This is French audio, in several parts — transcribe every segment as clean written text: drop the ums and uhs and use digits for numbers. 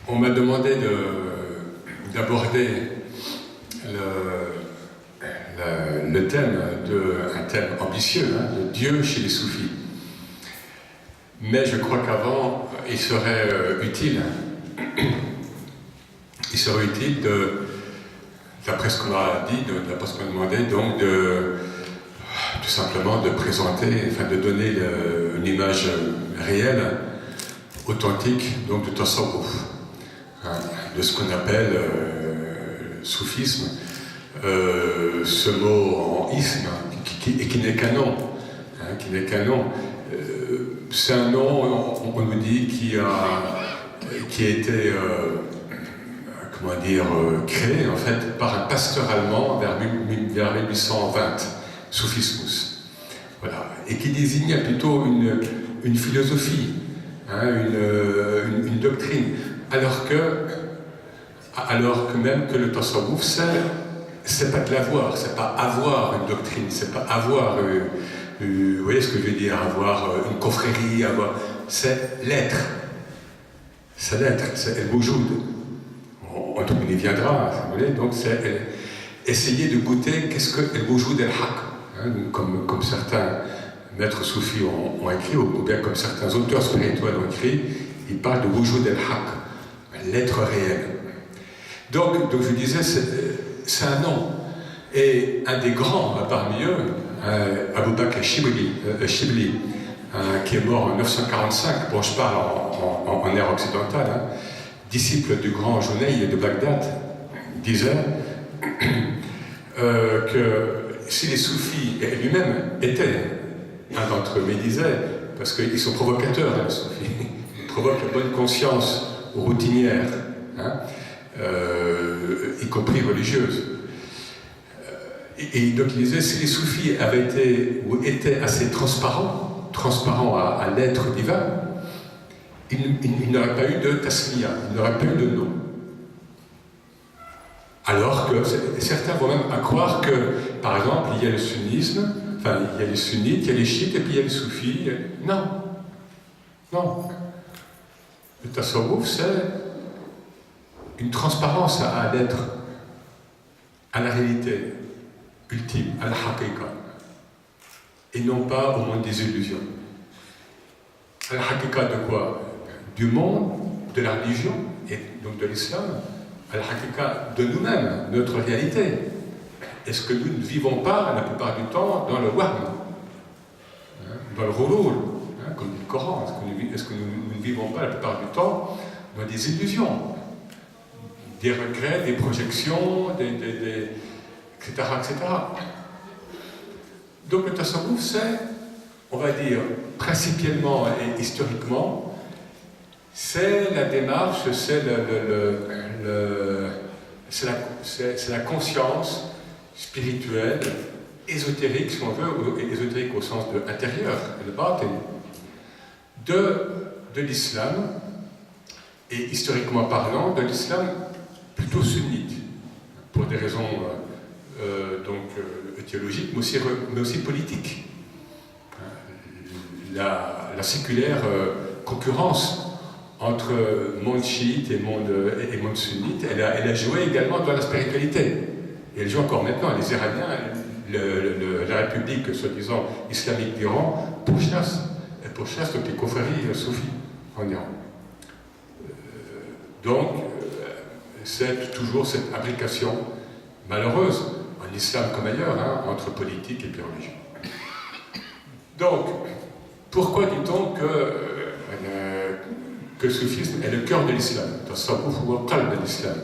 On m'a demandé d'aborder le thème, un thème ambitieux, de Dieu chez les soufis. Mais je crois qu'avant, il serait utile d'après ce qu'on m'a dit, d'après ce qu'on m'a demandé, donc tout simplement de présenter, enfin de donner une image réelle, authentique, donc de tasawwuf, de ce qu'on appelle soufisme, ce mot en isme, qui n'est qu'un nom, c'est un nom, on nous dit, qui a été créé en fait par un pasteur allemand vers 1820, Soufismus, voilà, et qui désigne plutôt une philosophie, une doctrine, alors que même que le tasawwuf, c'est pas de l'avoir, c'est pas avoir une doctrine, c'est pas avoir, vous voyez ce que je veux dire, avoir une confrérie, c'est l'être, c'est el wujud. On y viendra, si vous voulez, donc c'est essayer de goûter qu'est-ce que el wujud el-haq, comme certains maîtres soufis ont écrit, ou bien comme certains auteurs spirituels ont écrit, ils parlent de wujud el-haq, l'être réel. Donc je disais, c'est un nom. Et un des grands parmi eux, Abu Bakr Shibli, qui est mort en 945, bon, je parle en ère occidentale, disciple du grand Junayd de Bagdad, disait que si les soufis, et lui-même était un d'entre eux, mais il disait, parce qu'ils sont provocateurs, les soufis, ils provoquent la bonne conscience routinière, y compris religieuse. Et donc il disait, si les soufis étaient assez transparents à l'être divin, il n'aurait pas eu de tasmiya, il n'aurait pas eu de nom. Alors que certains vont même à croire que, par exemple, il y a le sunnisme, enfin il y a les sunnites, il y a les chiites et puis il y a les soufis. Non. Le tasawwuf, c'est une transparence à l'être, à la réalité ultime, à la haqiqa, et non pas au monde des illusions. À la haqiqa de quoi? Du monde, de la religion, et donc de l'islam, à la haqiqa de nous-mêmes, notre réalité. Est-ce que nous ne vivons pas, la plupart du temps, dans le wahm, dans le ghurur, comme dit le Coran? Est-ce que nous ne vivons pas, la plupart du temps, dans des illusions, des regrets, des projections, etc., etc. Donc le tasawwuf, c'est, on va dire, principalement et historiquement, c'est la démarche, c'est la conscience spirituelle, ésotérique, si on veut, ou ésotérique au sens de intérieur, le batin, de l'islam, et historiquement parlant, de l'islam plutôt sunnite, pour des raisons théologiques, mais aussi politiques. La séculaire concurrence entre monde chiite et monde sunnite, elle a joué également dans la spiritualité. Et elle joue encore maintenant. Les Iraniens, la République, soi-disant islamique d'Iran, pourchasse toutes les confréries soufis en Iran. Donc, c'est toujours cette imbrication malheureuse, en islam comme ailleurs, entre politique et religion. Donc, pourquoi dit-on que le soufisme est le cœur de l'islam? Tasawwuf huwa al-qalb de l'islam.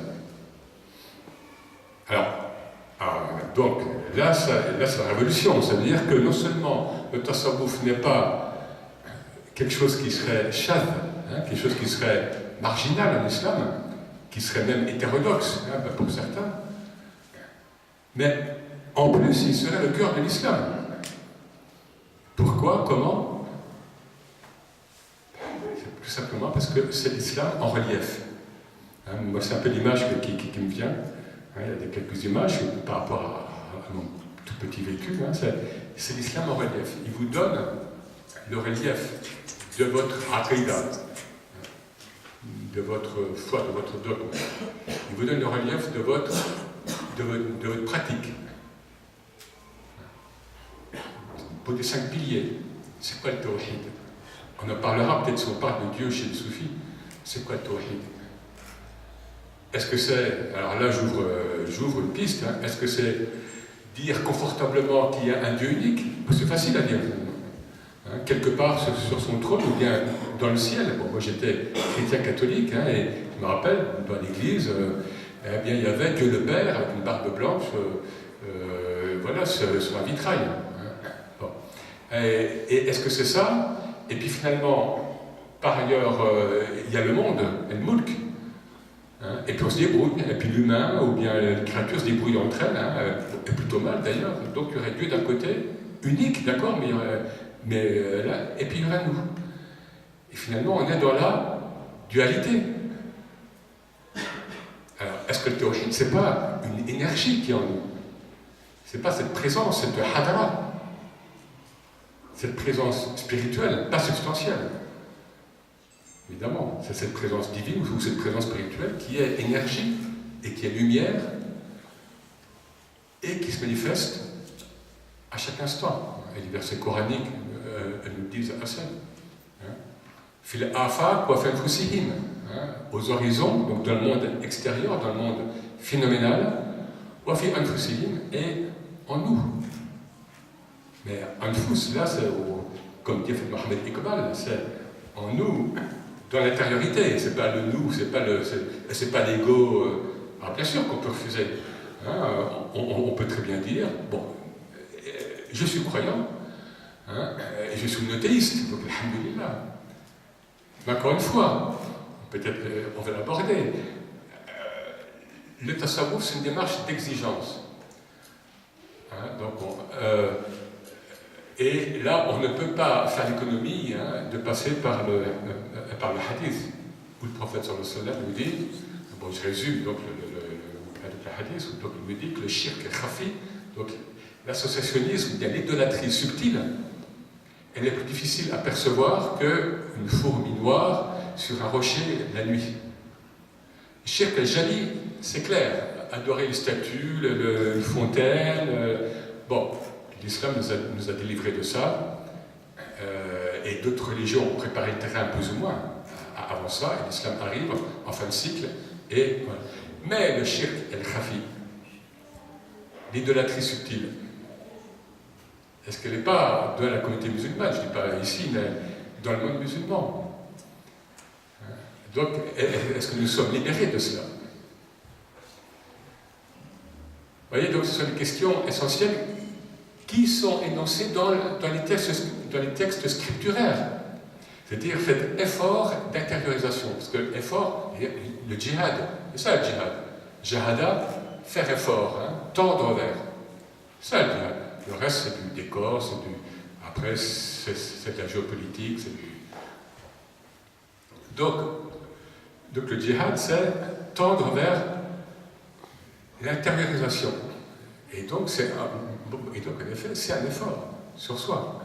Donc, là c'est la révolution. Ça veut dire que non seulement le tasawwuf n'est pas quelque chose qui serait shadh, quelque chose qui serait marginal en islam, qui serait même hétérodoxe pour certains, mais en plus il serait le cœur de l'islam. Pourquoi? Comment? C'est tout simplement parce que c'est l'islam en relief. Moi c'est un peu l'image qui me vient. Il y a quelques images par rapport à mon tout petit vécu. C'est l'islam en relief. Il vous donne le relief de votre aqidah. de votre foi, de votre dogme. Il vous donne le relief de votre pratique. Pour les 5 piliers, c'est quoi le tawhid? On en parlera peut-être si on parle de Dieu chez les soufis. C'est quoi le tawhid? Est-ce que c'est, alors là j'ouvre une piste, hein, est-ce que c'est dire confortablement qu'il y a un Dieu unique? C'est facile à dire, hein, quelque part sur son trône ou bien dans le ciel. Bon, moi j'étais chrétien catholique, hein, et je me rappelle, dans l'église, eh bien, il y avait Dieu le Père avec une barbe blanche, voilà, sur un vitrail. Hein. Bon. Et est-ce que c'est ça? Et puis finalement, par ailleurs, il y a le monde, le Mulk. Hein, et puis on se débrouille, et puis l'humain ou bien les créatures se débrouillent entre elles, hein, et plutôt mal d'ailleurs. Donc il y aurait Dieu d'un côté, unique, d'accord, mais là, et puis il y aurait nous. Et finalement on est dans la dualité. Alors est-ce que le tawhid, c'est pas une énergie qui est en nous? C'est pas cette présence, cette hadara, cette présence spirituelle, pas substantielle. Évidemment, c'est cette présence divine ou cette présence spirituelle qui est énergie et qui est lumière et qui se manifeste à chaque instant. Et les versets coraniques nous disent assez. Fil afaq wa fi anfusihim, aux horizons, donc dans le monde extérieur, dans le monde phénoménal, wa fi anfusihim, et en nous. Mais anfus, là, c'est comme dit Mohamed Iqbal, c'est en nous. Dans l'intériorité, c'est pas le nous, c'est pas l'ego. Alors bien sûr qu'on peut refuser. Hein, on peut très bien dire, bon, je suis croyant, hein, et je suis monothéiste, donc alhamdoulilah. Mais encore une fois, peut-être on va l'aborder. Le tasawwuf, c'est une démarche d'exigence. Hein, donc et là, on ne peut pas faire l'économie, hein, de passer par le hadith, où le prophète sallallahu alayhi wa sallam nous dit, bon, je résume donc le hadith, donc il nous dit que le shirk khafi, donc l'associationnisme, il y a l'idolâtrie subtile, elle est plus difficile à percevoir qu'une fourmi noire sur un rocher la nuit. Le shirk al-jali, c'est clair, adorer les statues, une fontaine, bon. L'islam nous a délivrés de ça, et d'autres religions ont préparé le terrain plus ou moins avant ça, et l'islam arrive en fin de cycle, et voilà. Mais le shirk el-khafi, l'idolâtrie subtile, est-ce qu'elle n'est pas dans la communauté musulmane? Je ne dis pas ici, mais dans le monde musulman. Donc, est-ce que nous sommes libérés de cela? Vous voyez, donc ce sont des questions essentielles qui sont énoncés dans les textes scripturaires. C'est-à-dire, faites effort d'intériorisation. Parce que l'effort, le djihad, c'est ça le djihad. Jahada, faire effort, hein, tendre vers. C'est ça le djihad. Le reste, c'est du décor, après, c'est de la géopolitique, c'est du... Donc le djihad, c'est tendre vers l'intériorisation. Et donc, en effet, c'est un effort sur soi.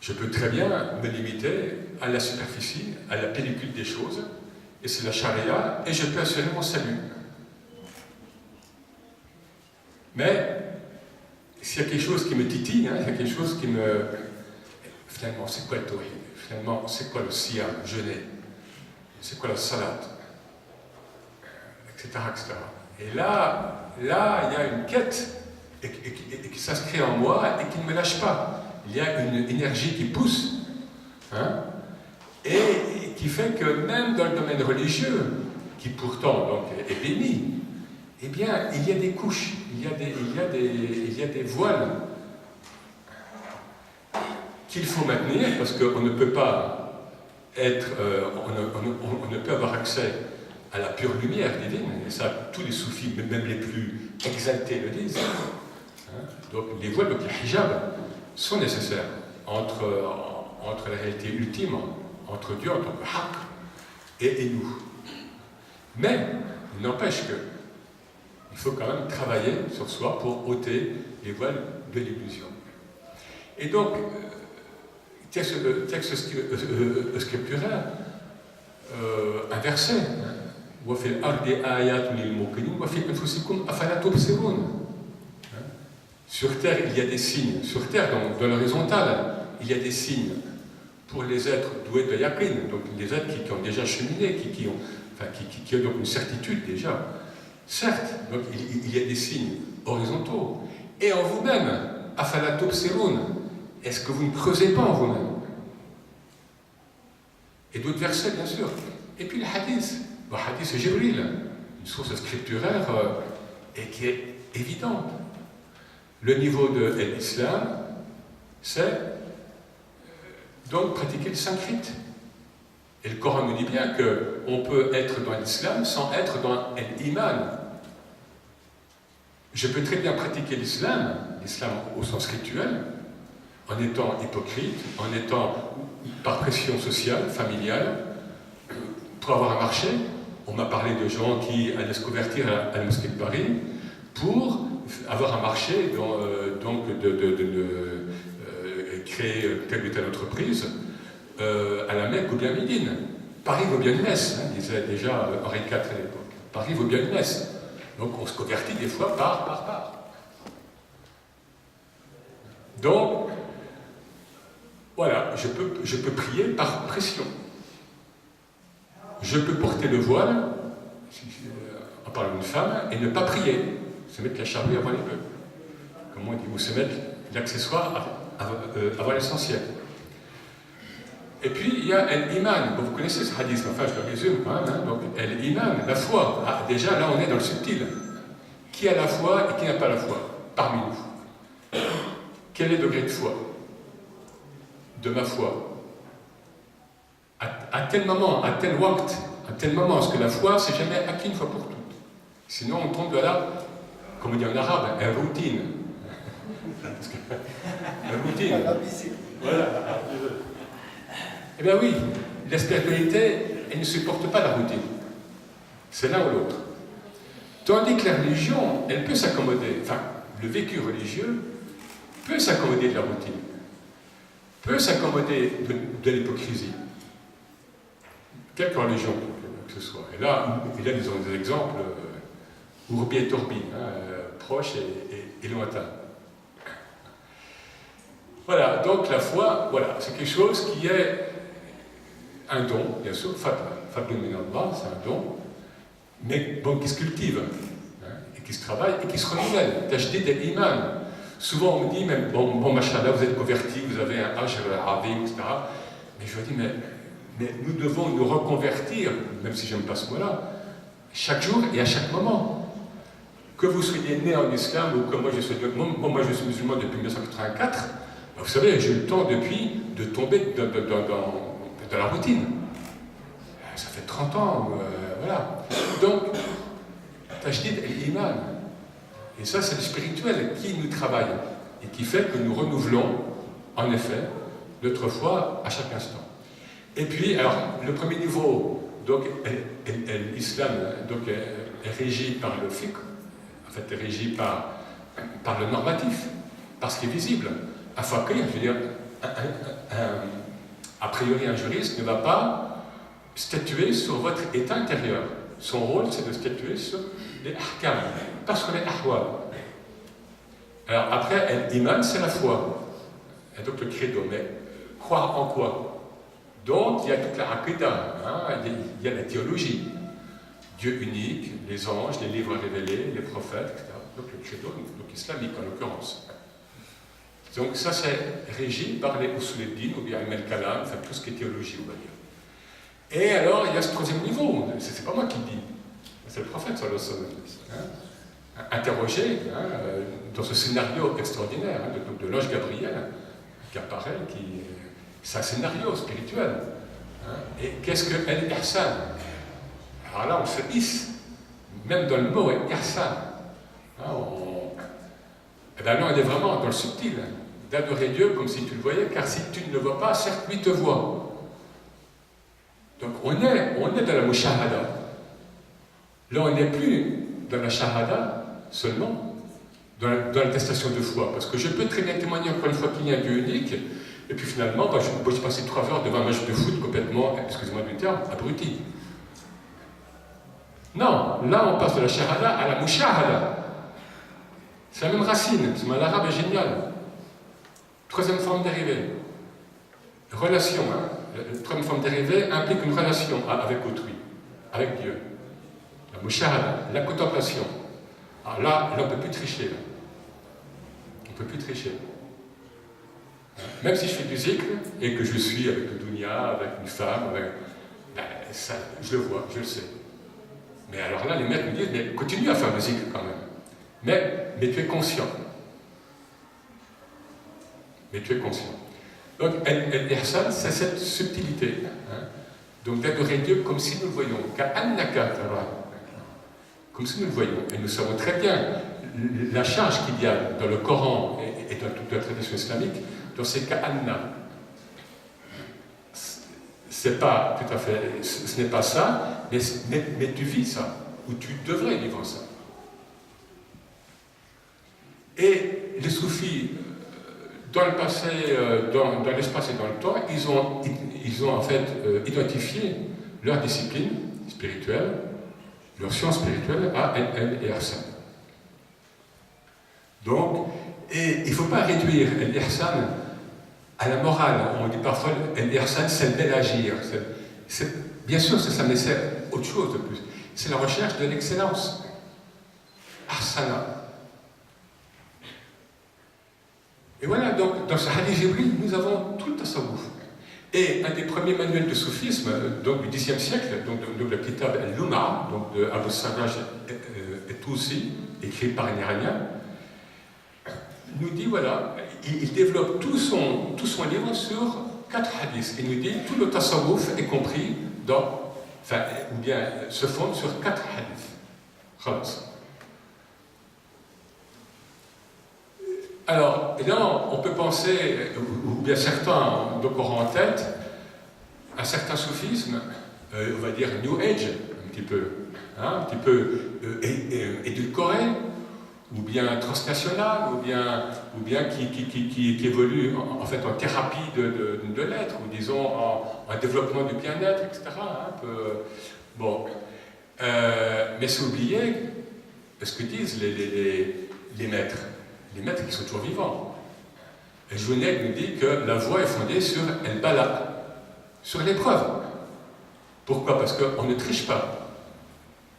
Je peux très bien me limiter à la superficie, à la pellicule des choses, et c'est la charia, et je peux assurer mon salut. Mais, s'il y a quelque chose qui me titille, hein, il y a quelque chose qui me... Finalement, c'est quoi le tawhid? Finalement, c'est quoi le siyam, le jeûner? C'est quoi la salat? Etc., etc. Et là, il y a une quête et qui s'inscrit en moi et qui ne me lâche pas. Il y a une énergie qui pousse, hein, et qui fait que même dans le domaine religieux, qui pourtant donc, est béni, eh bien, il y a des couches, il y a des voiles qu'il faut maintenir parce qu'on ne peut pas être, on ne peut avoir accès à la pure lumière divine, et ça, tous les soufis, même les plus exaltés le disent. Hein? Donc, les voiles, donc les hijabs, sont nécessaires entre la réalité ultime, entre Dieu en tant que haq et nous. Mais, il n'empêche que il faut quand même travailler sur soi pour ôter les voiles de l'illusion. Et donc, texte scripturaire, un verset. وَفِي الْأَرْضِ آيَاتٌ لِلْمُوقِنِينَ وَفِي أَنفُسِكُمْ أَفَلَا تُبْصِرُونَ. Sur terre, il y a des signes. Sur terre, dans l'horizontale, il y a des signes pour les êtres doués de yaqin, donc les êtres qui ont déjà cheminé, qui ont donc une certitude déjà. Certes, donc il y a des signes horizontaux. Et en vous-même, afala tubsirun, est-ce que vous ne creusez pas en vous-même? Et d'autres versets, bien sûr. Et puis le hadith c'est Jibril, une source scripturaire et qui est évidente. Le niveau de l'islam, c'est donc pratiquer le 5 rites. Et le Coran nous dit bien qu'on peut être dans l'islam sans être dans l'iman. Je peux très bien pratiquer l'islam au sens rituel, en étant hypocrite, en étant par pression sociale, familiale, pour avoir un marché. On m'a parlé de gens qui allaient se convertir à la mosquée de Paris pour avoir un marché, donc de créer telle ou telle entreprise à la Mecque ou bien à Médine. Paris vaut bien une messe, disait déjà Henri IV à l'époque. Paris vaut bien une messe. Donc on se convertit des fois par. Donc, voilà, je peux prier par pression. Je peux porter le voile, en parlant d'une femme, et ne pas prier. Se mettre la charrue avant les bœufs. Comme on dit, ou se mettre l'accessoire avant l'essentiel. Et puis, il y a l'iman. Bon, vous connaissez ce hadith, enfin, je le résume quand même. Donc, l'iman, la foi. Ah, déjà, là, on est dans le subtil. Qui a la foi et qui n'a pas la foi parmi nous? Quel est le degré de foi? De ma foi. À tel moment, à tel waqt, à tel moment, parce que la foi, c'est jamais acquis une fois pour toutes. Sinon, on tombe de là, comme on dit en arabe, un routine. Un routine. Voilà. Eh bien oui, la spiritualité, elle ne supporte pas la routine. C'est l'un ou l'autre. Tandis que la religion, elle peut s'accommoder, enfin, le vécu religieux peut s'accommoder de la routine, peut s'accommoder de l'hypocrisie. Quelque religion que ce soit. Et là, disons des exemples urbi et torbi, proches et lointains. Voilà, donc la foi, voilà, c'est quelque chose qui est un don, bien sûr, fadlun min Allah, c'est un don, mais bon, qui se cultive, et qui se travaille, et qui se renouvelle. Tajdid al-iman. Souvent on me dit, même, bon, machallah, vous êtes converti, vous avez un ajr azim, etc. Mais je dis, mais nous devons nous reconvertir, même si je n'aime pas ce mot-là, chaque jour et à chaque moment. Que vous soyez né en islam ou que moi je suis musulman depuis 1984, vous savez, j'ai eu le temps depuis de tomber dans la routine. Ça fait 30 ans, voilà. Donc, tajdid al-iman. Et ça, c'est le spirituel qui nous travaille et qui fait que nous renouvelons, en effet, notre foi à chaque instant. Et puis, alors, le premier niveau, donc, l'islam est régi par le fiqh, en fait, est régi par le normatif, par ce qui est visible. Un faqih, je veux dire, a priori, un juriste ne va pas statuer sur votre état intérieur. Son rôle, c'est de statuer sur les ahkam, pas sur les ahwal. Alors, après, l'iman, c'est la foi. Et donc, le credo, mais croire en quoi? Donc, il y a toute la aqidah, il y a la théologie. Dieu unique, les anges, les livres révélés, les prophètes, etc. Donc, le credo, donc islamique en l'occurrence. Donc, ça, c'est régi par les usul-din, ou bien al-kalam, enfin, tout ce qui est théologie, on va dire. Et alors, il y a ce troisième niveau, c'est pas moi qui le dis, c'est le prophète, sallallahu alayhi wa sallam, interrogé dans ce scénario extraordinaire de l'ange Gabriel, qui apparaît, c'est un scénario spirituel. Et qu'est-ce que al-ihsan? Alors là, on se hisse, même dans le mot ihsan. Et bien là, on est vraiment dans le subtil, d'adorer Dieu comme si tu le voyais, car si tu ne le vois pas, certes, lui te voit. Donc on est dans la mushahada. Là, on n'est plus dans la shahada seulement, dans l'attestation de foi. Parce que je peux très bien témoigner encore une fois qu'il y a un Dieu unique, Et puis finalement, bah, j'ai passé 3 heures devant un match de foot complètement, excusez-moi du terme, abruti. Non, là on passe de la shahada à la mushahada. C'est la même racine, l'arabe est génial. Troisième forme dérivée. Relation. La troisième forme dérivée implique une relation avec autrui, avec Dieu. La mushahada, la contemplation. Alors là, on ne peut plus tricher. Là. On ne peut plus tricher. Même si je fais du zikr et que je suis avec le dunya, avec une femme, ben, ça, je le vois, je le sais. Mais alors là, les maîtres me disent, mais continue à faire le zikr quand même. Mais tu es conscient. Mais tu es conscient. Donc, l'ihsan, c'est cette subtilité. Hein? Donc, d'adorer Dieu comme si nous le voyons. Comme si nous le voyons. Et nous savons très bien la charge qu'il y a dans le Coran et dans toute la tradition islamique, dans ces ka'anna. C'est pas tout à fait, ce n'est pas ça, mais tu vis ça, ou tu devrais vivre ça. Et les soufis, dans le passé, dans l'espace et dans le temps, ils ont en fait identifié leur discipline spirituelle, leur science spirituelle à l'ihsan. Donc, et il ne faut pas réduire l'ihsan à la morale. On dit parfois l'ihsan, c'est le bel agir. Bien sûr, c'est ça, mais c'est autre chose de plus. C'est la recherche de l'excellence. Ahsana. Et voilà, donc, dans ce hadith Jibril, nous avons tout le tasawwuf. Et un des premiers manuels de soufisme, donc du Xe siècle, donc le kitab al-Lum'a, donc de Abu Sarraj et Tousi, écrit par un Iranien, nous dit, voilà, il développe tout son livre sur 4 hadiths. Il nous dit, tout le tasawwuf est compris dans, enfin, ou bien se fonde sur 4 hadiths. Khalas. Alors, et là, on peut penser, ou bien certains donc auront en tête, un certain soufisme, on va dire New Age, un petit peu édulcoré, ou bien transnational, ou bien qui évolue en fait en thérapie de l'être, ou disons en développement du bien-être, etc. Un peu, bon. Mais c'est oublier ce que disent les maîtres. Les maîtres qui sont toujours vivants. Et Jounet nous dit que la voie est fondée sur el-bala, sur l'épreuve. Pourquoi? Parce qu'on ne triche pas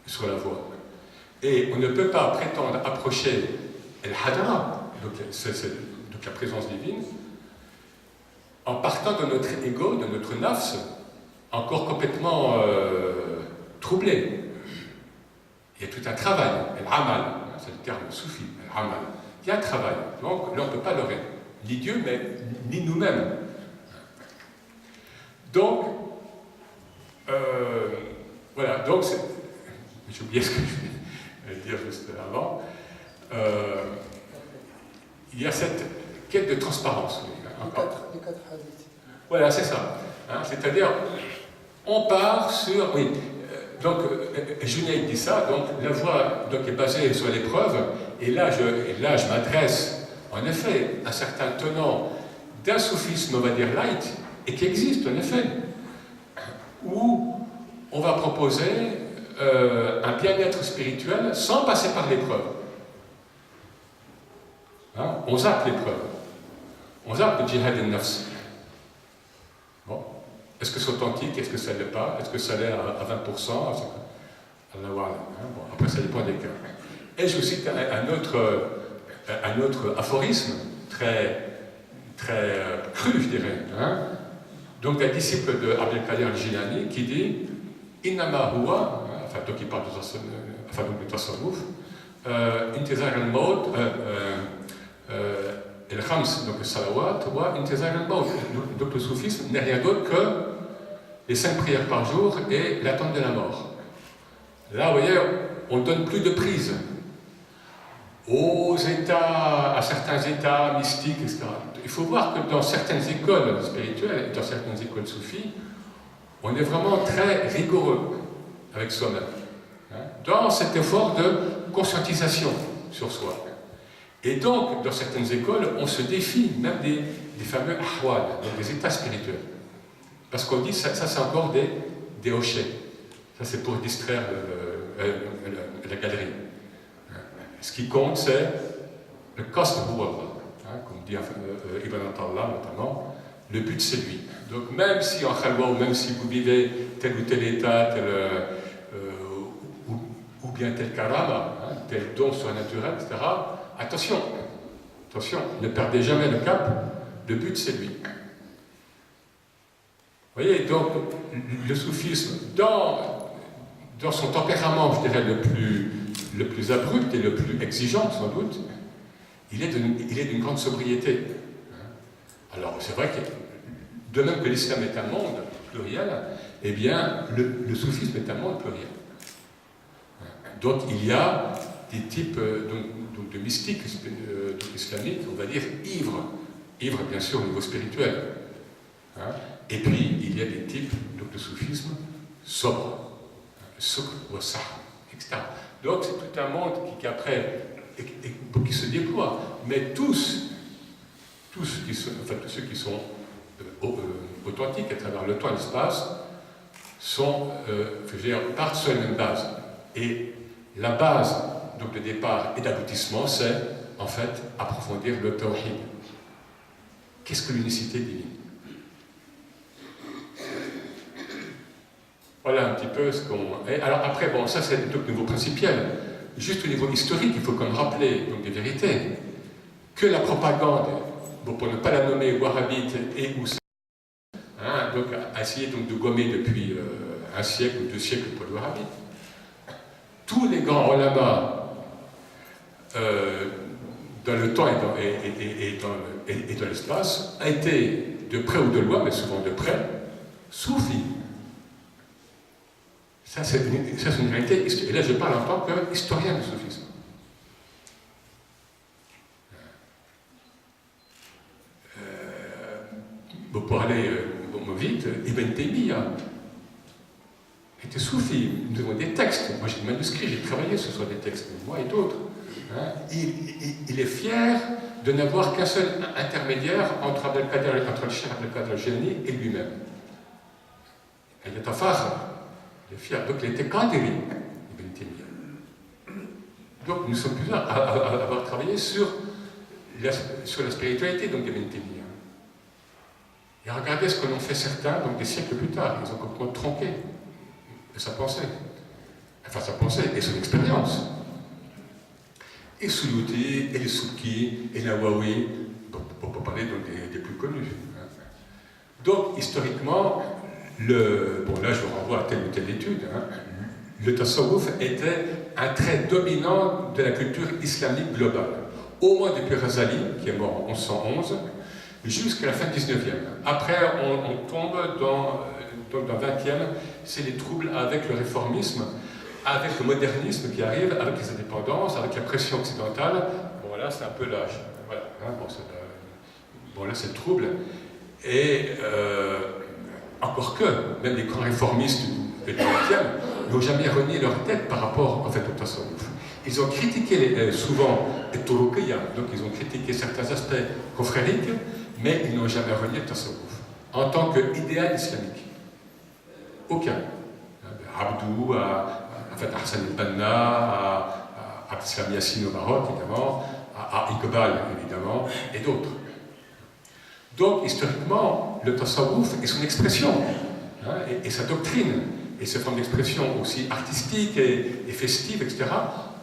sur la voie. Et on ne peut pas prétendre approcher el-hadara, donc la présence divine, en partant de notre ego, de notre nafs, encore complètement troublé. Il y a tout un travail, el-amal, c'est le terme soufi, el-amal. Il y a un travail, donc là on ne peut pas leurrer, ni Dieu, mais ni nous-mêmes. Donc, voilà, donc j'ai oublié ce que je voulais dire juste avant. Il y a cette quête de transparence. Les quatre hadiths. Voilà, c'est ça. Hein, c'est-à-dire, on part sur... Oui, donc, Junaïd dit ça, donc la voie donc, est basée sur l'épreuve, et là je m'adresse, en effet, à certains tenants d'un soufisme, on va dire, light, et qui existe, en effet, où on va proposer un bien-être spirituel sans passer par l'épreuve. Hein? On zappe l'épreuve. On zappe le djihad al-nafs. Bon. Est-ce que c'est authentique? Est-ce que ça ne l'est pas? Est-ce que ça l'est à 20%? Bon, après, ça dépend des cas. Et je vous cite un autre aphorisme, très cru, je dirais. Hein? Donc, un disciple de Abdel Qadir al-Jilani qui dit Innama huwa, enfin, donc il parle de tasawwuf, intizar al-maut, el-khams, donc le salawat, wa intizar al-maut. Donc, le soufisme n'est rien d'autre que les 5 prières par jour et l'attente de la mort. Là, vous voyez, on ne donne plus de prise à certains états mystiques, etc. Il faut voir que dans certaines écoles spirituelles et dans certaines écoles soufis, on est vraiment très rigoureux avec soi-même, hein, dans cet effort de conscientisation sur soi. Et donc, dans certaines écoles, on se défie même des fameux ahwal, donc des états spirituels. Parce qu'on dit, ça c'est encore des hochets. Ça c'est pour distraire la galerie. Ce qui compte, c'est le qasd huwa Allah, comme dit Ibn Attallah notamment. Le but, c'est lui. Donc, même si en khalwa, ou même si vous vivez tel ou tel état, ou bien tel karama, tel don surnaturel, etc., attention, ne perdez jamais le cap. Le but, c'est lui. Vous voyez, donc, le soufisme, dans son tempérament, je dirais, le plus abrupt et le plus exigeant, sans doute, il est d'une grande sobriété. Alors, c'est vrai que, de même que l'islam est un monde pluriel, eh bien, le soufisme est un monde pluriel. Donc, il y a des types de mystiques islamiques, on va dire, ivres, bien sûr, au niveau spirituel. Et puis, il y a des types de soufisme sobre, souk ou sah, etc. Donc, c'est tout un monde qui après, qui se déploie. Mais tous ceux qui sont authentiques à travers le temps et l'espace partent sur la même base. Et la base donc, de départ et d'aboutissement, c'est en fait approfondir le tawhid. Qu'est-ce que l'unicité divine? Voilà un petit peu ce qu'on... Alors après, bon, ça c'est au niveau principiel. Juste au niveau historique, il faut quand même rappeler donc, des vérités. Que la propagande, bon, pour ne pas la nommer wahhabite et ou donc a essayé donc, de gommer depuis un siècle ou 2 siècles pour le wahhabite. Tous les grands ulama dans le temps et dans l'espace a été, de près ou de loin, mais souvent de près, soufis. Ça, c'est une réalité. Et là, je parle en tant qu'historien du soufisme. Pour aller vite, Ibn Taymiyyah était soufi. Nous avons des textes. Moi, j'ai des manuscrits, j'ai travaillé sur des textes, moi et d'autres. Il est fier de n'avoir qu'un seul intermédiaire entre le Cheikh Abdelkader al-Jilani et lui-même. Il est fier. Donc, il était Qadiri, Ibn Taymiyyah. Donc, nous sommes plusieurs à avoir travaillé sur la spiritualité d'Ibn Taymiyyah. Et regardez ce que l'ont fait certains, donc des siècles plus tard. Ils ont complètement tronqué de sa pensée. Enfin, sa pensée et son expérience. Et Suyuti, et les Souki, et Nawawi, pour parler donc des plus connus. Donc, historiquement, là je vous renvoie à telle ou telle étude, le tasawwuf était un trait dominant de la culture islamique globale. Au moins depuis Ghazali, qui est mort en 1111, jusqu'à la fin du 19e. Après, on tombe dans le 20e, c'est les troubles avec le réformisme, avec le modernisme qui arrive, avec les indépendances, avec la pression occidentale. Bon, là, c'est un peu l'âge. Voilà. Là, c'est le trouble. Et encore que, même les grands réformistes du 20e n'ont jamais renié leur tête par rapport, en fait, au tasawwuf. Ils ont critiqué souvent les turuqiyya, donc ils ont critiqué certains aspects confrériques, mais ils n'ont jamais renié le tasawwuf en tant qu'idéal islamique. Aucun. Abdou, Hassan el-Banna, à Abdeslam Yassine au Maroc, évidemment, à Iqbal, évidemment, et d'autres. Donc, historiquement, le tasawwuf et son expression, et sa doctrine, et ses formes d'expression aussi artistiques et festives, etc.,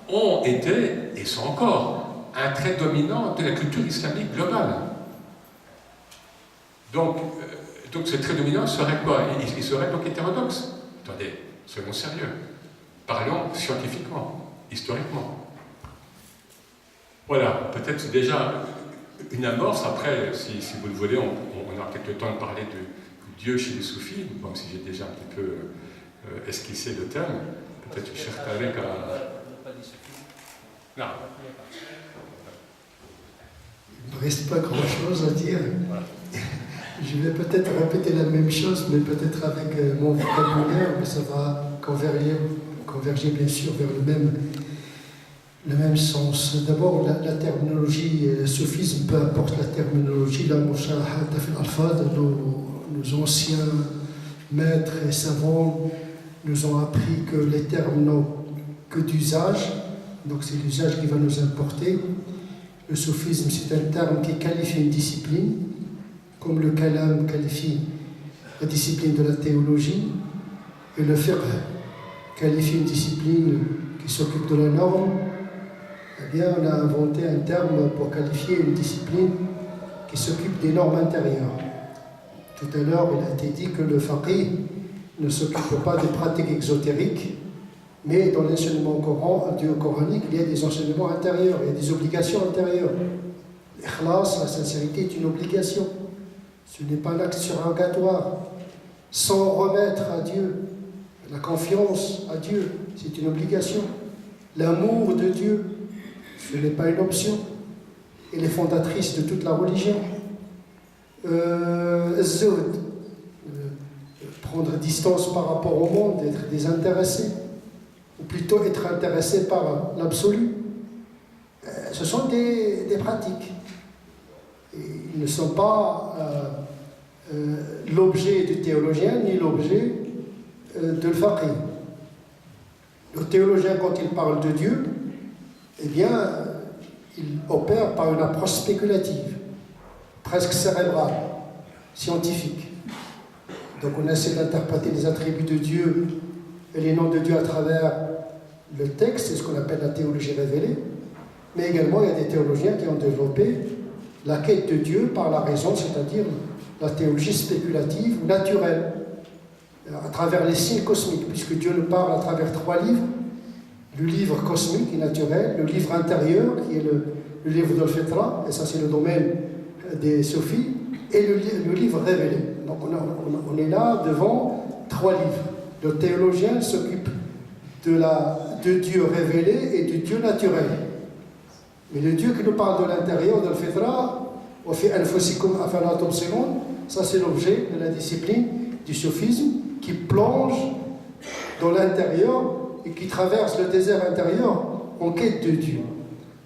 ont été, et sont encore, un trait dominant de la culture islamique globale. Donc ce trait dominant serait quoi? Il serait donc hétérodoxe. Attendez, soyons sérieux. Parlons scientifiquement, historiquement. Voilà, peut-être déjà une amorce. Après, si vous le voulez, on aura peut-être le temps de parler de Dieu chez les soufis, même si j'ai déjà un petit peu esquissé le thème. Peut-être Cheikh Tarek a... Non. Il ne reste pas grand-chose à dire. Voilà. Je vais peut-être répéter la même chose, mais peut-être avec mon vocabulaire, mais ça va converger bien sûr vers le même sens. D'abord, la terminologie soufisme, peu importe la terminologie, la mushahata fil alfad, nos anciens maîtres et savants nous ont appris que les termes n'ont que d'usage, donc c'est l'usage qui va nous importer. Le soufisme, c'est un terme qui qualifie une discipline, comme le kalam qualifie la discipline de la théologie, et le fiqh qualifie une discipline qui s'occupe de la norme. Eh bien, on a inventé un terme pour qualifier une discipline qui s'occupe des normes intérieures. Tout à l'heure, il a été dit que le faqih ne s'occupe pas des pratiques exotériques, mais dans l'enseignement coranique, il y a des enseignements intérieurs, il y a des obligations intérieures. L'ikhlas, la sincérité, est une obligation. Ce n'est pas un acte surrogatoire. S'en remettre à Dieu, la confiance à Dieu, c'est une obligation. L'amour de Dieu, ce n'est pas une option. Elle est fondatrice de toute la religion. Zuhd, prendre distance par rapport au monde, être désintéressé, ou plutôt être intéressé par l'absolu. Ce sont des pratiques. Et ils ne sont pas l'objet du théologien ni l'objet de faqih. Le théologien, quand il parle de Dieu, eh bien, il opère par une approche spéculative, presque cérébrale, scientifique. Donc on essaie d'interpréter les attributs de Dieu et les noms de Dieu à travers le texte, c'est ce qu'on appelle la théologie révélée. Mais également, il y a des théologiens qui ont développé la quête de Dieu par la raison, c'est-à-dire la théologie spéculative ou naturelle, à travers les signes cosmiques, puisque Dieu nous parle à travers 3 livres. Le livre cosmique et naturel, le livre intérieur, qui est le livre de l'Fitra, et ça c'est le domaine des sophies, et le livre révélé. Donc on est là devant 3 livres. Le théologien s'occupe de Dieu révélé et du Dieu naturel. Mais le Dieu qui nous parle de l'intérieur, de l'Fitra, ça c'est l'objet de la discipline du sophisme qui plonge dans l'intérieur et qui traverse le désert intérieur en quête de Dieu.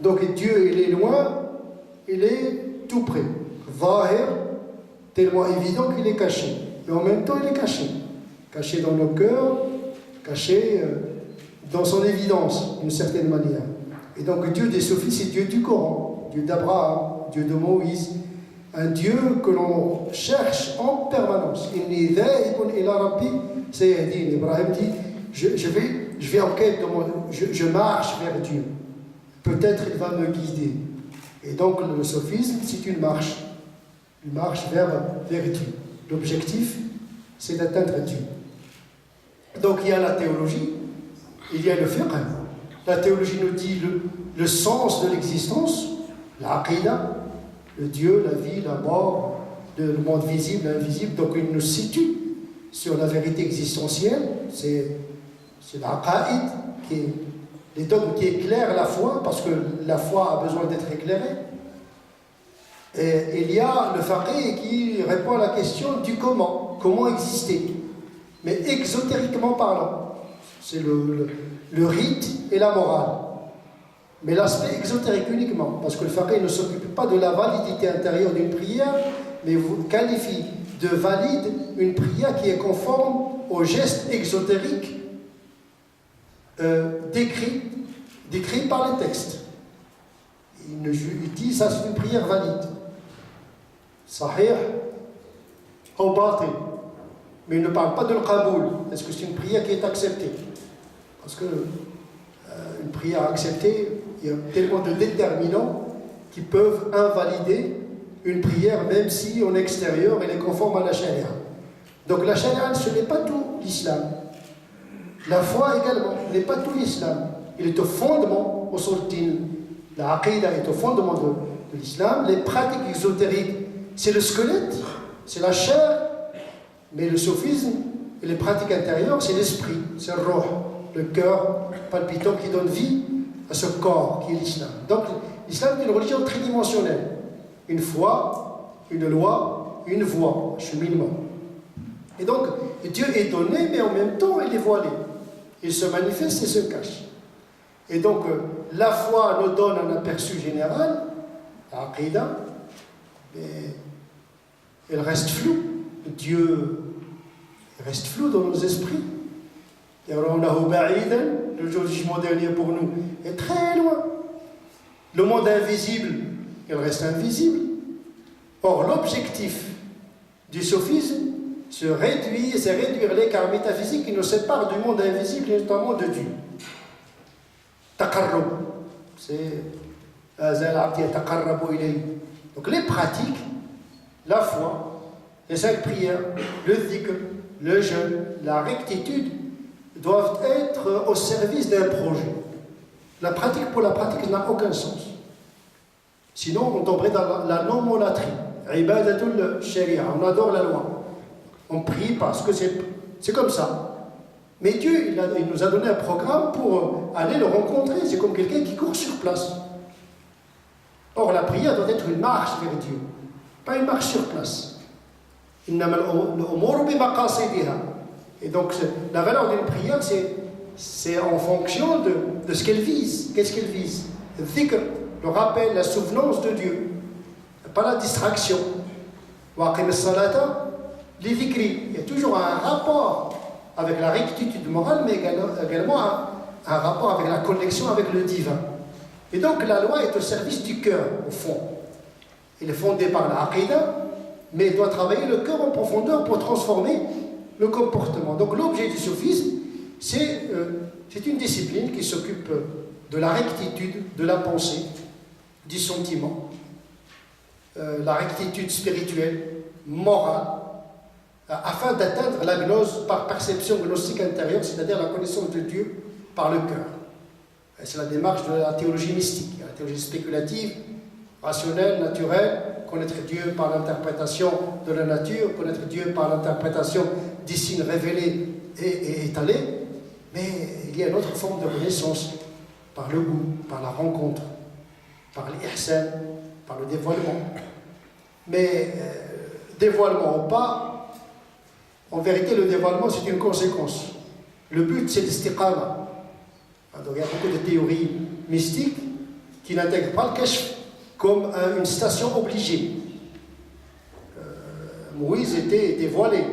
Donc Dieu, il est loin, il est tout près. Zahir, tellement évident qu'il est caché. Mais en même temps, il est caché. Caché dans nos cœurs, caché dans son évidence, d'une certaine manière. Et donc Dieu des sophis, c'est Dieu du Coran, Dieu d'Abraham, Dieu de Moïse, un Dieu que l'on cherche en permanence. Inni dhaibun ila rabbi sayahdin. Ibrahim dit, je vais en quête de moi, je marche vers Dieu. Peut-être il va me guider. Et donc le sophisme, c'est une marche vers Dieu. L'objectif, c'est d'atteindre Dieu. Donc il y a la théologie, il y a le fiqh. La théologie nous dit le sens de l'existence, l'aqida, le Dieu, la vie, la mort, le monde visible, l'invisible. Donc il nous situe sur la vérité existentielle, c'est l'aqaïd, les dogmes qui éclairent la foi, parce que la foi a besoin d'être éclairée. Et il y a le faqih qui répond à la question du comment exister, mais exotériquement parlant. C'est le rite et la morale. Mais l'aspect exotérique uniquement, parce que le faqih ne s'occupe pas de la validité intérieure d'une prière, mais vous qualifie de valide une prière qui est conforme au geste exotérique décrit par les textes. Il dit ça c'est une prière valide. Sahih ou batil. Mais il ne parle pas de l'qaboul. Est-ce que c'est une prière qui est acceptée? Parce que une prière acceptée, il y a tellement de déterminants qui peuvent invalider une prière, même si en extérieur elle est conforme à la charia. Donc la charia, ce n'est pas tout l'islam. La foi également, ce n'est pas tout l'islam. Il est au fondement, au sultin. La aqida est au fondement de l'islam. Les pratiques exotériques, c'est le squelette, c'est la chair, mais le sophisme et les pratiques intérieures, c'est l'esprit, c'est le ruh, le cœur palpitant qui donne vie à ce corps qui est l'islam. Donc l'islam est une religion tridimensionnelle. Une foi, une loi, une voie, un cheminement. Et donc Dieu est donné, mais en même temps il est voilé. Il se manifeste et se cache. Et donc, la foi nous donne un aperçu général, l'aqida, mais elle reste floue. Dieu reste flou dans nos esprits. Le jour du jugement dernier pour nous est très loin. Le monde invisible, il reste invisible. Or, l'objectif du sophisme, c'est réduire l'écart métaphysique qui nous sépare du monde invisible et notamment de Dieu. Taqarrub, c'est donc les pratiques, la foi, les 5 prières, le dhikr, le jeûne, la rectitude doivent être au service d'un projet. La pratique pour la pratique n'a aucun sens. Sinon, on tomberait dans la non-monatrie. Ibadatul sharia, on adore la loi. On prie parce que c'est comme ça. Mais Dieu, il nous a donné un programme pour aller le rencontrer. C'est comme quelqu'un qui court sur place. Or, la prière doit être une marche vers Dieu, pas une marche sur place. Et donc, la valeur d'une prière, c'est en fonction de ce qu'elle vise. Qu'est-ce qu'elle vise? Le dhikr, le rappel, la souvenance de Dieu, pas la distraction. Les dhikri, il y a toujours un rapport avec la rectitude morale, mais également un rapport avec la connexion avec le divin. Et donc la loi est au service du cœur, au fond. Elle est fondée par l'aqida, mais elle doit travailler le cœur en profondeur pour transformer le comportement. Donc l'objet du sophisme, c'est une discipline qui s'occupe de la rectitude, de la pensée, du sentiment, la rectitude spirituelle, morale, afin d'atteindre la gnose par perception gnostique intérieure, c'est-à-dire la connaissance de Dieu par le cœur. C'est la démarche de la théologie mystique, la théologie spéculative, rationnelle, naturelle, connaître Dieu par l'interprétation de la nature, connaître Dieu par l'interprétation des signes révélés et étalés, mais il y a une autre forme de connaissance, par le goût, par la rencontre, par l'ihsan, par le dévoilement. Mais dévoilement ou pas, en vérité, le dévoilement, c'est une conséquence. Le but, c'est l'istiqama. Donc, il y a beaucoup de théories mystiques qui n'intègrent pas le kashf comme une station obligée. Moïse était dévoilé.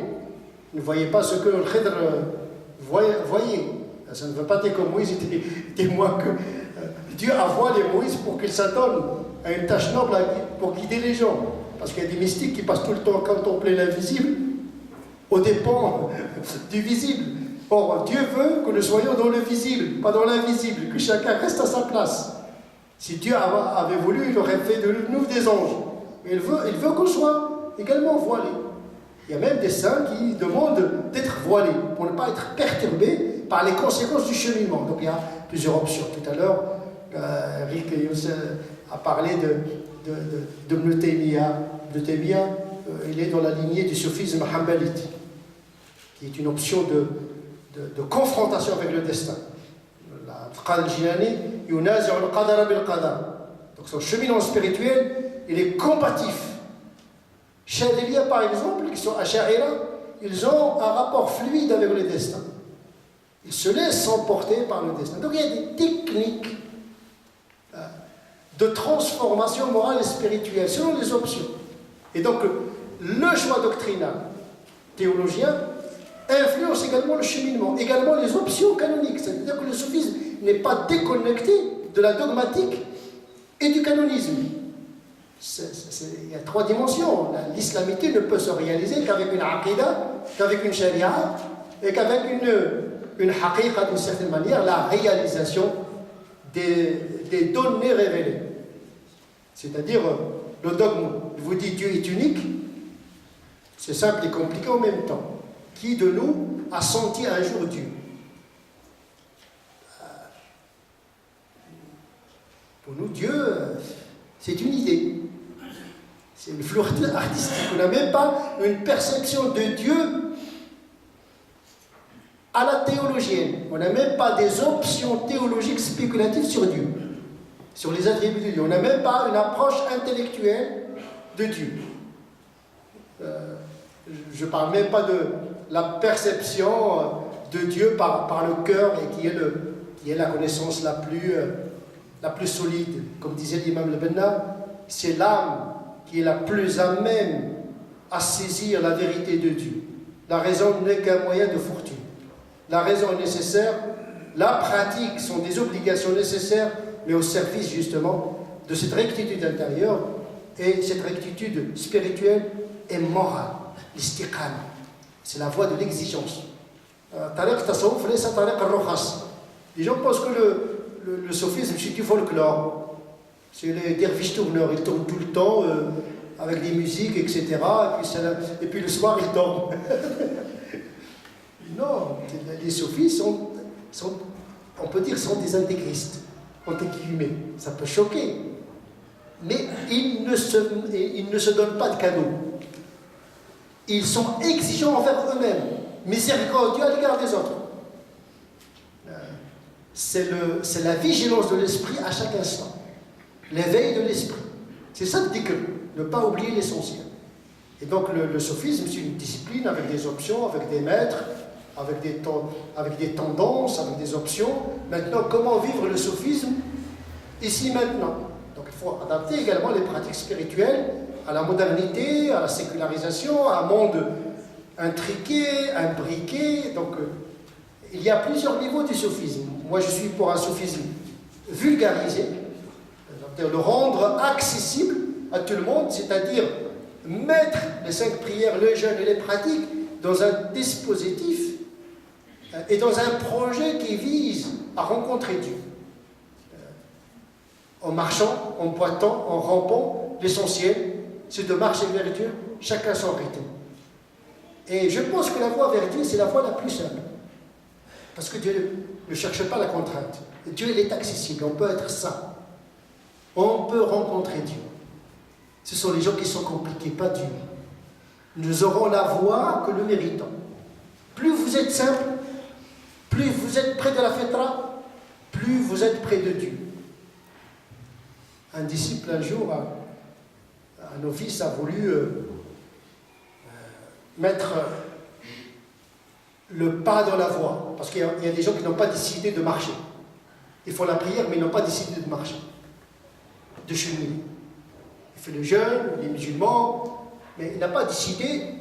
Il ne voyait pas ce que le Khidr voyait. Ça ne veut pas dire que Moïse était moins que... Dieu a voilé Moïse pour qu'il s'adonne à une tâche noble pour guider les gens. Parce qu'il y a des mystiques qui passent tout le temps à contempler l'invisible aux dépens du visible. Or, Dieu veut que nous soyons dans le visible, pas dans l'invisible, que chacun reste à sa place. Si Dieu avait voulu, il aurait fait de nous des anges. Mais il veut qu'on soit également voilés. Il y a même des saints qui demandent d'être voilés pour ne pas être perturbés par les conséquences du cheminement. Donc il y a plusieurs options. Tout à l'heure, Rick a parlé de Ibn Taymiyyah. Ibn Taymiyyah, il est dans la lignée du sophisme hanbalite, qui est une option de confrontation avec le destin. Donc son cheminement spirituel, il est combatif. Chadélia, par exemple, qui sont Ash'arira, ils ont un rapport fluide avec le destin. Ils se laissent emporter par le destin. Donc il y a des techniques de transformation morale et spirituelle selon les options. Et donc le choix doctrinal théologien influence également le cheminement, également les options canoniques. C'est-à-dire que le sophisme n'est pas déconnecté de la dogmatique et du canonisme. Il y a 3 dimensions. L'islamité ne peut se réaliser qu'avec une aqidah, qu'avec une sharia, et qu'avec une haqiqa d'une certaine manière, la réalisation des données révélées. C'est-à-dire, le dogme vous dit Dieu est unique, c'est simple et compliqué en même temps. Qui de nous a senti un jour Dieu? Pour nous, Dieu, c'est une idée. C'est une fleur artistique. On n'a même pas une perception de Dieu à la théologienne. On n'a même pas des options théologiques spéculatives sur Dieu, sur les attributs de Dieu. On n'a même pas une approche intellectuelle de Dieu. Je ne parle même pas de la perception de Dieu par le cœur et qui est la connaissance la plus solide. Comme disait l'imam al-Banna, c'est l'âme qui est la plus à même à saisir la vérité de Dieu. La raison n'est qu'un moyen de fortune. La raison est nécessaire, la pratique sont des obligations nécessaires, mais au service justement de cette rectitude intérieure, et cette rectitude spirituelle et morale, l'istiqama. C'est la voie de l'exigence. Les gens pensent que le sophisme, c'est du folklore. C'est les derviches tourneurs, ils tournent tout le temps avec des musiques, etc. Et puis le soir, ils dorment. Non, les sophistes on peut dire, sont des intégristes, entre guillemets. Ça peut choquer. Mais ils ne se donnent pas de cadeaux. Ils sont exigeants envers eux-mêmes, miséricordieux à l'égard des autres. C'est la vigilance de l'esprit à chaque instant, l'éveil de l'esprit. C'est ça le dhikr, ne pas oublier l'essentiel. Et donc le sophisme, c'est une discipline avec des options, avec des maîtres, avec des tendances, avec des options. Maintenant, comment vivre le sophisme ici maintenant? Donc il faut adapter également les pratiques spirituelles à la modernité, à la sécularisation, à un monde intriqué, imbriqué. Donc il y a plusieurs niveaux du sophisme. Moi, je suis pour un sophisme vulgarisé, c'est-à-dire le rendre accessible à tout le monde, c'est-à-dire mettre les 5 prières, le jeûne et les pratiques dans un dispositif et dans un projet qui vise à rencontrer Dieu. En marchant, en boitant, en rampant, l'essentiel, c'est de marcher vers Dieu, chacun son rythme. Et je pense que la voie vers Dieu, c'est la voie la plus simple. Parce que Dieu ne cherche pas la contrainte. Dieu, il est accessible, on peut être saint. On peut rencontrer Dieu. Ce sont les gens qui sont compliqués, pas Dieu. Nous aurons la voie que nous méritons. Plus vous êtes simple, plus vous êtes près de la fitra, plus vous êtes près de Dieu. Un disciple, un jour, un novice a voulu mettre le pas dans la voie. Parce qu'il y a des gens qui n'ont pas décidé de marcher. Ils font la prière, mais ils n'ont pas décidé de marcher, de cheminer. Il fait le jeûne, les musulmans, mais il n'a pas décidé.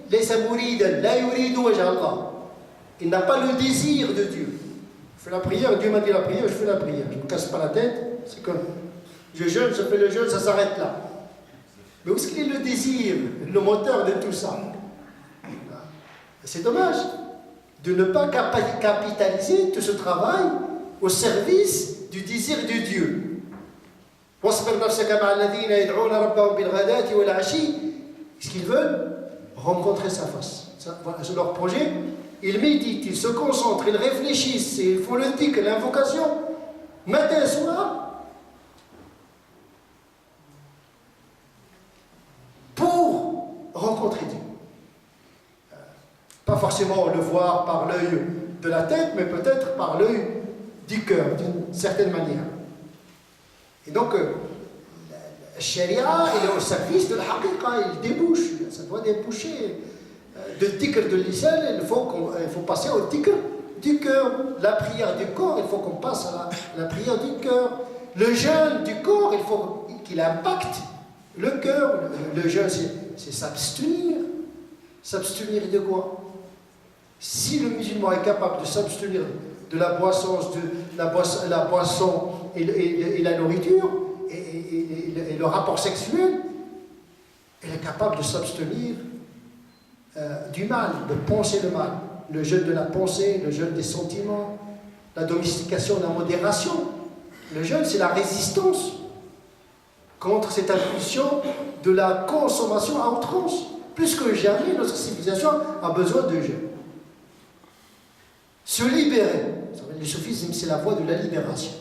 Il n'a pas le désir de Dieu. Je fais la prière, Dieu m'a dit la prière, je fais la prière. Je ne me casse pas la tête, c'est comme je jeûne, je fais le jeûne, ça s'arrête là. Mais où est-ce qu'il est le désir, le moteur de tout ça? C'est dommage de ne pas capitaliser tout ce travail au service du désir de Dieu. Ce qu'ils veulent, rencontrer sa face. Voilà, c'est leur projet. Ils méditent, ils se concentrent, ils réfléchissent, ils font le dhikr, l'invocation, matin et soir, pour rencontrer Dieu. Pas forcément le voir par l'œil de la tête, mais peut-être par l'œil du cœur, d'une certaine manière. Et donc, la sharia, il est au service de la haqiqa, il débouche, ça doit déboucher. De dhikr de lisan, il faut passer au dhikr du cœur. La prière du corps, il faut qu'on passe à la prière du cœur. Le jeûne du corps, il faut qu'il impacte le cœur. Le jeûne, c'est s'abstenir. S'abstenir de quoi? Si le musulman est capable de s'abstenir de la boisson et la nourriture et le rapport sexuel, il est capable de s'abstenir du mal, de penser le mal. Le jeûne de la pensée, le jeûne des sentiments, la domestication, la modération. Le jeûne, c'est la résistance contre cette impulsion de la consommation à outrance. Plus que jamais, notre civilisation a besoin de jeûne. Se libérer. Le sophisme, c'est la voie de la libération.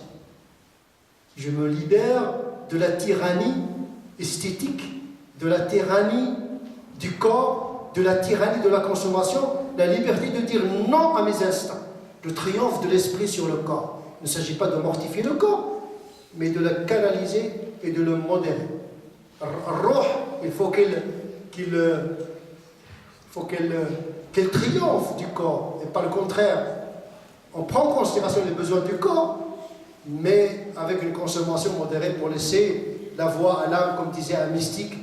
Je me libère de la tyrannie esthétique, de la tyrannie du corps, de la tyrannie de la consommation, la liberté de dire non à mes instincts. Le triomphe de l'esprit sur le corps. Il ne s'agit pas de mortifier le corps, mais de le canaliser et de le modérer. Ruh, il faut qu'elle triomphe du corps, et pas le contraire. On prend en considération les besoins du corps, mais avec une consommation modérée pour laisser la voie à l'âme, comme disait un mystique.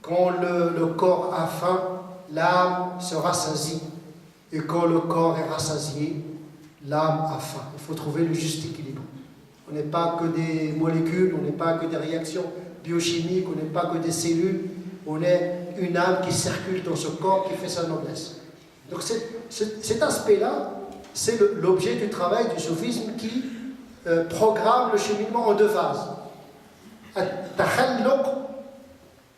Quand le corps a faim, l'âme se rassasie. Et quand le corps est rassasié, l'âme a faim. Il faut trouver le juste équilibre. On n'est pas que des molécules, on n'est pas que des réactions biochimiques, on n'est pas que des cellules. On est une âme qui circule dans ce corps, qui fait sa noblesse. Donc cet aspect-là, c'est l'objet du travail du soufisme qui programme le cheminement en deux phases.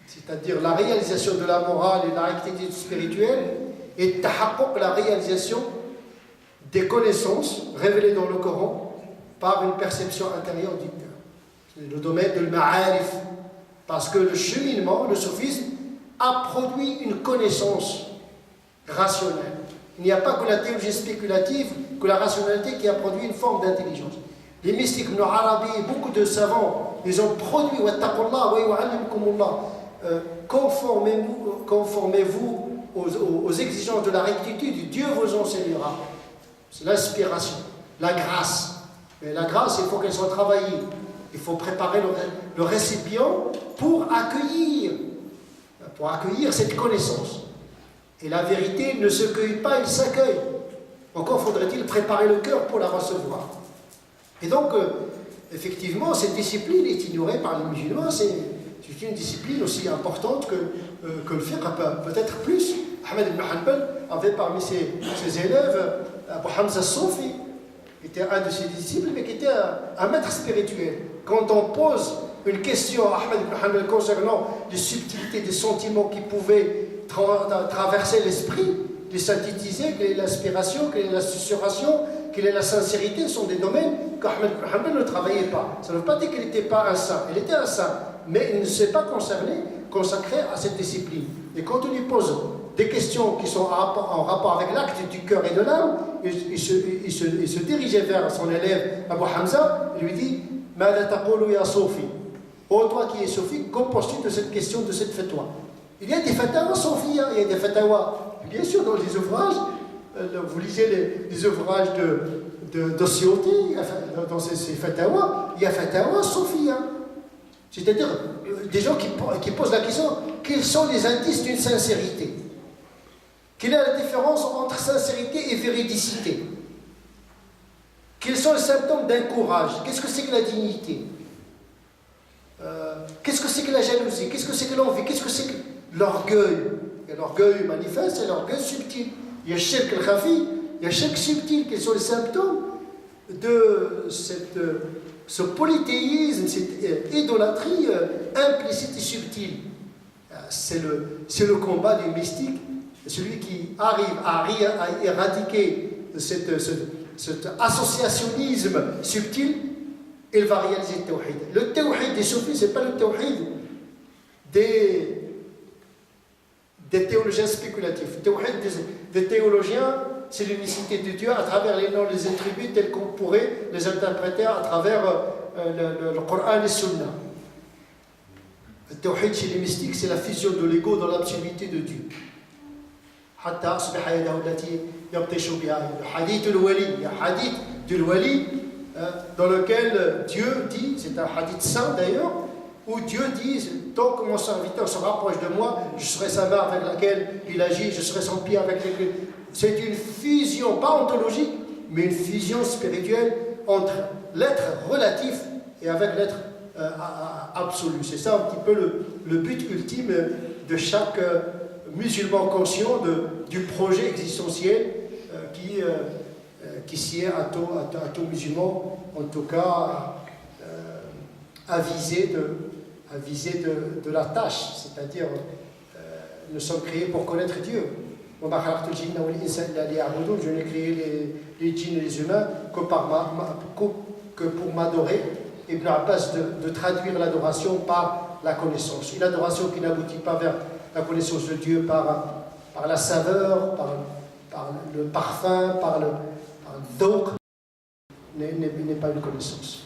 C'est-à-dire la réalisation de la morale et de la rectitude spirituelle, et la réalisation des connaissances révélées dans le Coran par une perception intérieure du cœur. C'est le domaine de l'ma'arif, parce que le cheminement, le soufisme, a produit une connaissance rationnelle. Il n'y a pas que la théologie spéculative, que la rationalité qui a produit une forme d'intelligence. Les mystiques, Ibn Arabi et beaucoup de savants, ils ont produit conformez-vous aux exigences de la rectitude, Dieu vous enseignera. C'est l'inspiration, la grâce. Mais la grâce, il faut qu'elle soit travaillée. Il faut préparer le récipient pour accueillir cette connaissance. Et la vérité ne se cueille pas, elle s'accueille. Encore faudrait-il préparer le cœur pour la recevoir. Et donc, effectivement, cette discipline est ignorée par les musulmans. C'est une discipline aussi importante que le fiqh, peut-être plus. Ahmed ibn Hanbal avait parmi ses élèves Abu Hamza Soufi, qui était un de ses disciples, mais qui était un maître spirituel. Quand on pose une question à Ahmed ibn Hanbal concernant les subtilités des sentiments qui pouvaient traverser l'esprit, les synthétiser, quelle est l'inspiration, quelle est la susurration, quelle est la sincérité, sont des domaines qu'Ahmed ibn Hanbal ne travaillait pas. Ça ne veut pas dire qu'il n'était pas un saint, il était un saint, mais il ne s'est pas consacré à cette discipline. Et quand on lui pose des questions qui sont en rapport avec l'acte du cœur et de l'âme, il se dirigeait vers son élève Abu Hamza et lui dit « Mada taqulu ya Sofi » Oh, toi qui es Sofi, qu'en penses-tu de cette question, de cette fatwa? Il y a des fatawas Sofi, il y a des fatawas. Bien sûr, dans les ouvrages, vous lisez les ouvrages de Siyuti, dans ces fatawas, il y a fatawas Sofi. C'est-à-dire des gens qui posent la question, quels sont les indices d'une sincérité? Quelle est la différence entre sincérité et véridicité? Quels sont les symptômes d'un courage? Qu'est-ce que c'est que la dignité? Qu'est-ce que c'est que la jalousie? Qu'est-ce que c'est que l'envie? Qu'est-ce que c'est que l'orgueil? Il y a l'orgueil manifeste et l'orgueil subtil. Il y a shirk al-khafi, il y a shirk subtil. Quels sont les symptômes de ce polythéisme, cette idolâtrie implicite et subtile? C'est le combat du mystique, celui qui arrive à éradiquer cet associationnisme subtil. Il va réaliser le tawhid. Le tawhid des soufis, ce n'est pas le tawhid des théologiens spéculatifs. Le tawhid des théologiens, c'est l'unicité de Dieu à travers les noms, les attributs tels qu'on pourrait les interpréter à travers le Coran et le Sunna. Le tawhid chez les mystiques, c'est la fusion de l'ego dans l'absoluté de Dieu. Le hadith al-wali, il y a un hadith du wali dans lequel Dieu dit, c'est un hadith saint d'ailleurs, où Dieu dit, tant que mon serviteur se rapproche de moi, je serai sa main avec laquelle il agit, je serai son pied avec lequel... C'est une fusion, pas ontologique, mais une fusion spirituelle entre l'être relatif et avec l'être absolu. C'est ça un petit peu le but ultime de chaque musulman conscient du projet existentiel qui sied à tout musulman, en tout cas à viser de la tâche, c'est-à-dire nous sommes créés pour connaître Dieu. Je n'ai créé les djinns et les humains que pour m'adorer. Ibn Abbas de traduire l'adoration par la connaissance. Une adoration qui n'aboutit pas vers la connaissance de Dieu par la saveur, par le parfum, par le dhawq, n'est pas une connaissance.